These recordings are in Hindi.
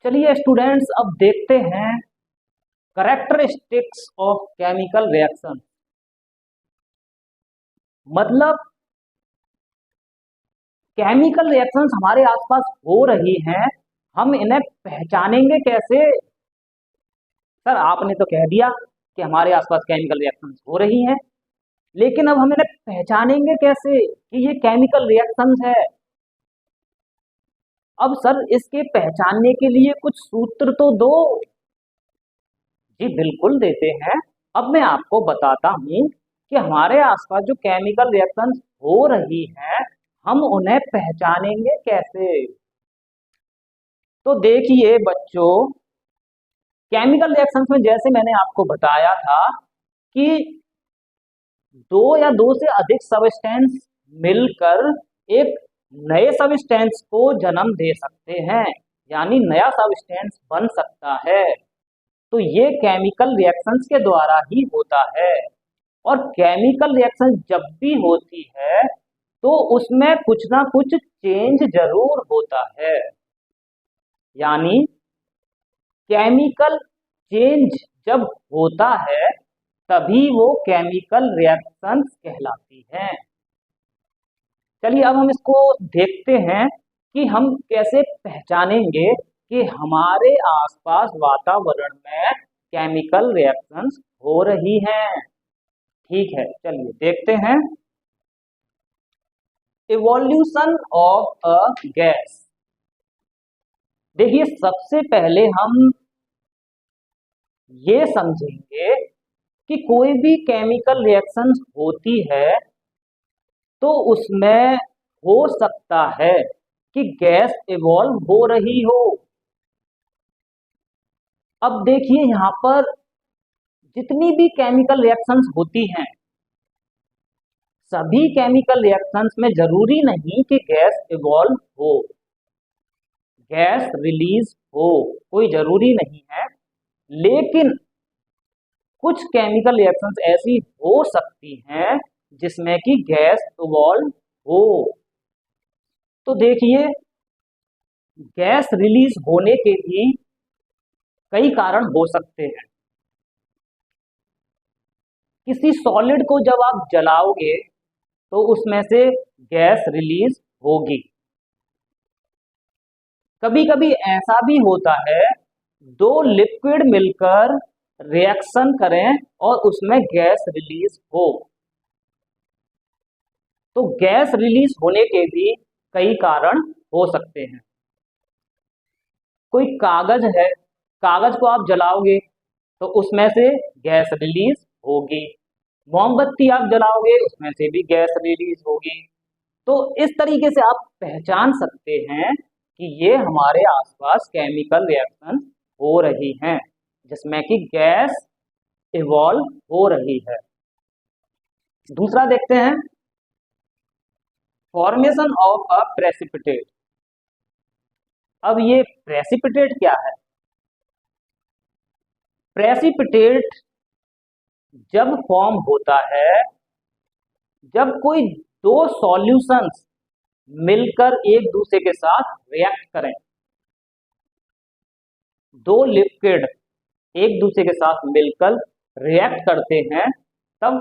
चलिए स्टूडेंट्स, अब देखते हैं करेक्टरिस्टिक्स ऑफ केमिकल रिएक्शन। मतलब केमिकल रिएक्शंस हमारे आसपास हो रही हैं, हम इन्हें पहचानेंगे कैसे? सर आपने तो कह दिया कि हमारे आसपास केमिकल रिएक्शंस हो रही हैं, लेकिन अब हम इन्हें पहचानेंगे कैसे कि ये केमिकल रिएक्शंस है? अब सर इसके पहचानने के लिए कुछ सूत्र तो दो। जी बिल्कुल देते हैं। अब मैं आपको बताता हूं कि हमारे आसपास जो केमिकल रिएक्शंस हो रही हैं, हम उन्हें पहचानेंगे कैसे। तो देखिए बच्चों, केमिकल रिएक्शंस में जैसे मैंने आपको बताया था कि दो या दो से अधिक सबस्टेंस मिलकर एक नए सबस्टेंस को जन्म दे सकते हैं, यानी नया सबस्टेंस बन सकता है। तो ये केमिकल रिएक्शंस के द्वारा ही होता है। और केमिकल रिएक्शन जब भी होती है तो उसमें कुछ ना कुछ चेंज जरूर होता है, यानी केमिकल चेंज जब होता है तभी वो केमिकल रिएक्शंस कहलाती हैं। चलिए अब हम इसको देखते हैं कि हम कैसे पहचानेंगे कि हमारे आसपास वातावरण में केमिकल रिएक्शंस हो रही हैं। ठीक है, चलिए देखते हैं। Evolution of a gas. देखिए सबसे पहले हम ये समझेंगे कि कोई भी केमिकल रिएक्शन होती है तो उसमें हो सकता है कि गैस इवॉल्व हो रही हो। अब देखिए यहां पर जितनी भी केमिकल रिएक्शंस होती हैं, सभी केमिकल रिएक्शंस में जरूरी नहीं कि गैस इवॉल्व हो, गैस रिलीज हो, कोई जरूरी नहीं है। लेकिन कुछ केमिकल रिएक्शंस ऐसी हो सकती हैं जिसमें कि गैस इवॉल्व हो। तो देखिए गैस रिलीज होने के भी कई कारण हो सकते हैं। किसी सॉलिड को जब आप जलाओगे तो उसमें से गैस रिलीज होगी। कभी कभी ऐसा भी होता है दो लिक्विड मिलकर रिएक्शन करें और उसमें गैस रिलीज हो। तो गैस रिलीज होने के भी कई कारण हो सकते हैं। कोई कागज है, कागज को आप जलाओगे तो उसमें से गैस रिलीज होगी। मोमबत्ती आप जलाओगे उसमें से भी गैस रिलीज होगी। तो इस तरीके से आप पहचान सकते हैं कि ये हमारे आसपास केमिकल रिएक्शन हो रही हैं जिसमें कि गैस इवॉल्व हो रही है। दूसरा देखते हैं, फॉर्मेशन ऑफ अ प्रेसिपिटेट। अब ये प्रेसिपिटेट क्या है? प्रेसिपिटेट जब फॉर्म होता है जब कोई दो सॉल्यूशंस मिलकर एक दूसरे के साथ रिएक्ट करें। दो लिक्विड एक दूसरे के साथ मिलकर रिएक्ट करते हैं तब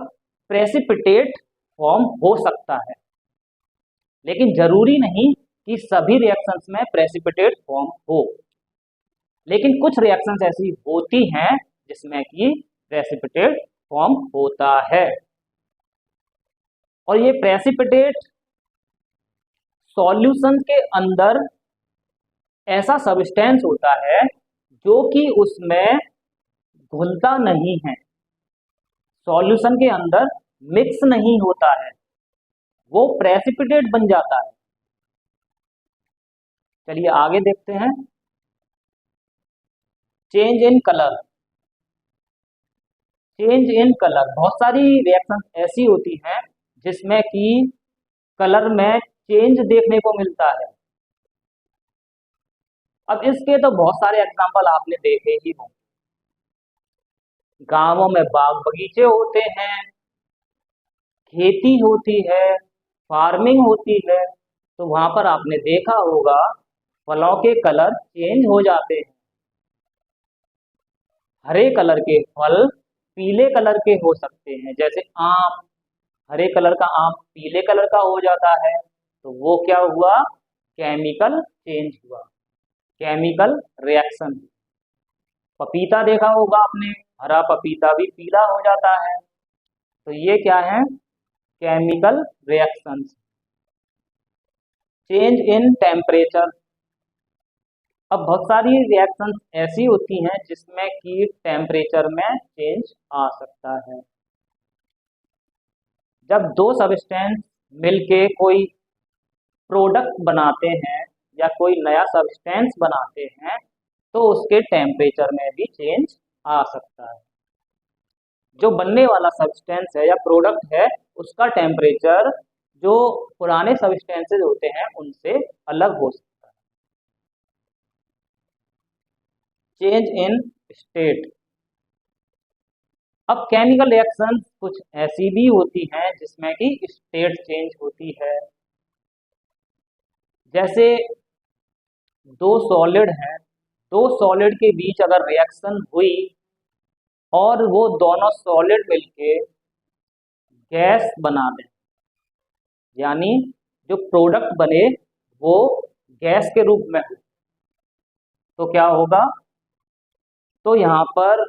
प्रेसिपिटेट फॉर्म हो सकता है। लेकिन जरूरी नहीं कि सभी रिएक्शंस में प्रेसिपिटेट फॉर्म हो, लेकिन कुछ रिएक्शंस ऐसी होती हैं जिसमें कि प्रेसिपिटेट फॉर्म होता है। और ये प्रेसिपिटेट सॉल्यूशन के अंदर ऐसा सब्सटेंस होता है जो कि उसमें घुलता नहीं है, सॉल्यूशन के अंदर मिक्स नहीं होता है, वो प्रेसिपिटेट बन जाता है। चलिए आगे देखते हैं, change in colour. Change in colour, बहुत सारी रिएक्शन ऐसी होती हैं जिसमें कि कलर में चेंज देखने को मिलता है। अब इसके तो बहुत सारे एग्जांपल आपने देखे ही होंगे। गांवों में बाग बगीचे होते हैं, खेती होती है, फार्मिंग होती है, तो वहां पर आपने देखा होगा फलों के कलर चेंज हो जाते हैं। हरे कलर के फल पीले कलर के हो सकते हैं, जैसे आम, हरे कलर का आम पीले कलर का हो जाता है, तो वो क्या हुआ, केमिकल चेंज हुआ, केमिकल रिएक्शन। पपीता देखा होगा आपने, हरा पपीता भी पीला हो जाता है, तो ये क्या है, chemical reactions. Change in temperature, अब बहुत सारी रिएक्शंस ऐसी होती हैं जिसमें कि टेम्परेचर में चेंज आ सकता है। जब दो सब्सटेंस मिलके कोई प्रोडक्ट बनाते हैं या कोई नया सब्सटेंस बनाते हैं, तो उसके टेम्परेचर में भी चेंज आ सकता है। जो बनने वाला सब्सटेंस है या प्रोडक्ट है, उसका टेम्परेचर जो पुराने सब्सटेंसेस होते हैं उनसे अलग हो सकता है। चेंज इन स्टेट, अब केमिकल रिएक्शन कुछ ऐसी भी होती हैं जिसमें कि स्टेट चेंज होती है। जैसे दो सॉलिड हैं, दो सॉलिड के बीच अगर रिएक्शन हुई और वो दोनों सॉलिड मिलके गैस बना दें, यानी जो प्रोडक्ट बने वो गैस के रूप में हो, तो क्या होगा, तो यहाँ पर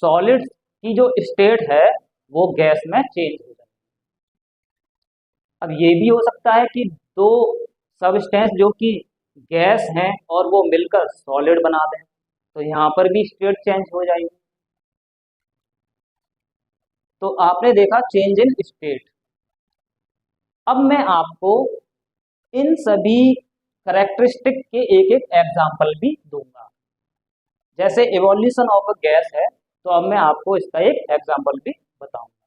सॉलिड की जो स्टेट है वो गैस में चेंज हो जाए। अब ये भी हो सकता है कि दो सबस्टेंस जो कि गैस हैं और वो मिलकर सॉलिड बना दें, तो यहाँ पर भी स्टेट चेंज हो जाएगी। तो आपने देखा चेंज इन स्टेट। अब मैं आपको इन सभी करेक्टरिस्टिक के एक एक एग्जाम्पल भी दूंगा। जैसे इवोल्यूशन ऑफ अ गैस है, तो अब मैं आपको इसका एक एग्जाम्पल भी बताऊंगा।